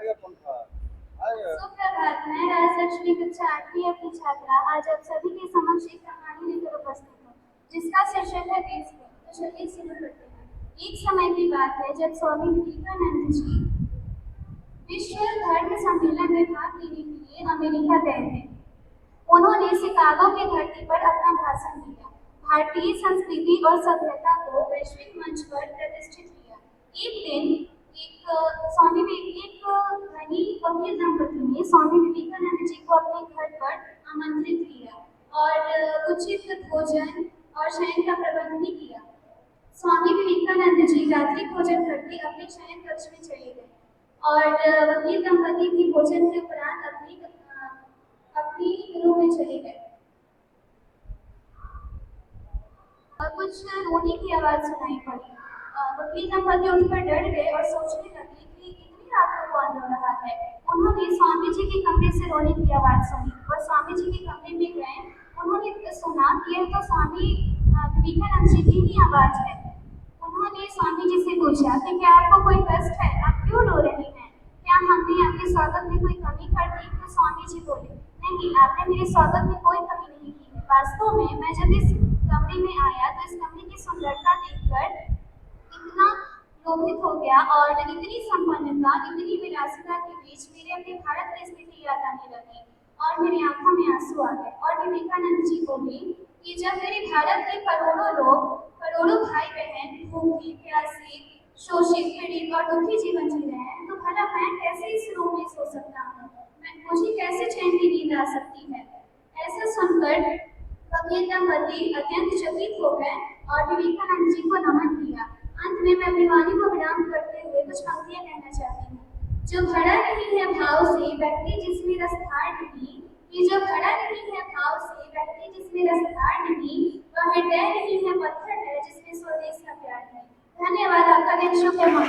सुप्रभात, मैं राजलक्ष्मी कक्षा 8वीं की छात्रा आज आप सभी के समक्ष एक कहानी लेकर उपस्थित हूँ, जिसका शीर्षक है देशप्रेम। तो चलिए शुरू करते हैं। एक समय की बात है जब स्वामी विवेकानंद जी विश्व धर्म सम्मेलन में भाग लेने के लिए अमेरिका गए थे। उन्होंने शिकागो की धरती पर अपना भाषण दिया, भारतीय संस्कृति और सभ्यता को वैश्विक मंच पर प्रतिष्ठित किया। एक दिन एक धनी वकील दंपति ने स्वामी विवेकानंद जी को अपने घर पर आमंत्रित किया और उचित भोजन और शयन का प्रबंध भी किया। स्वामी विवेकानंद जी रात्रि भोजन करके अपने शयन कक्ष में चले गए और वकील दंपति भी भोजन के उपरांत अपनी रूम में चले गए। और कुछ रोने की आवाज सुनाई पड़ी। वकील दंपति उठकर डर गए और सोचने लगे कि इतनी रात को कौन रो रहा है। उन्होंने स्वामी जी के कमरे से रोने की आवाज सुनी और स्वामी जी के कमरे में गए। उन्होंने सुना कि यह तो स्वामी विवेकानंद जी की ही आवाज है। उन्होंने स्वामी जी से पूछा कि क्या आपको कोई कष्ट है, आप क्यों रो रही हैं, क्या हमने आपके स्वागत में कोई कमी कर दी। तो स्वामी जी बोले, नहीं, आपने मेरे स्वागत में कोई कमी नहीं की है। वास्तव में मैं जब इस कमरे में आया तो इस कमरे की सुंदरता देखकर इतना लोभित हो गया और इतनी संपन्नता, इतनी विलासिता के बीच मेरे अपने भारत की स्थिति याद आने लगी और मेरी आंखों में आंसू आ गए। और विवेकानंद जी बोले कि जब मेरे भारत के करोड़ों लोग, करोड़ों भाई बहन भूखे प्यासे, शोषित, पीड़ित और दुखी जीवन जी रहे हैं, तो भला मैं कैसे इस रूम में सो सकता हूँ, मुझे कैसे चैन की नींद आ सकती है। ऐसा सुनकर वकील दंपति अत्यंत चकित हो गए और विवेकानंद जी को नमन किया। अंत में मैं अपनी वाणी को विराम करते हुए कुछ पंक्तियां कहना चाहती हूँ। जो भरा नहीं है भाव से व्यक्ति जिसमें रस धार नहीं, कि जो भरा नहीं है भाव से व्यक्ति जिसमें रस धार नहीं, वह हृदय नहीं है, पत्थर है जिसमें स्वदेश का प्यार नहीं। धन्यवाद, आपका दिन शुभ हो।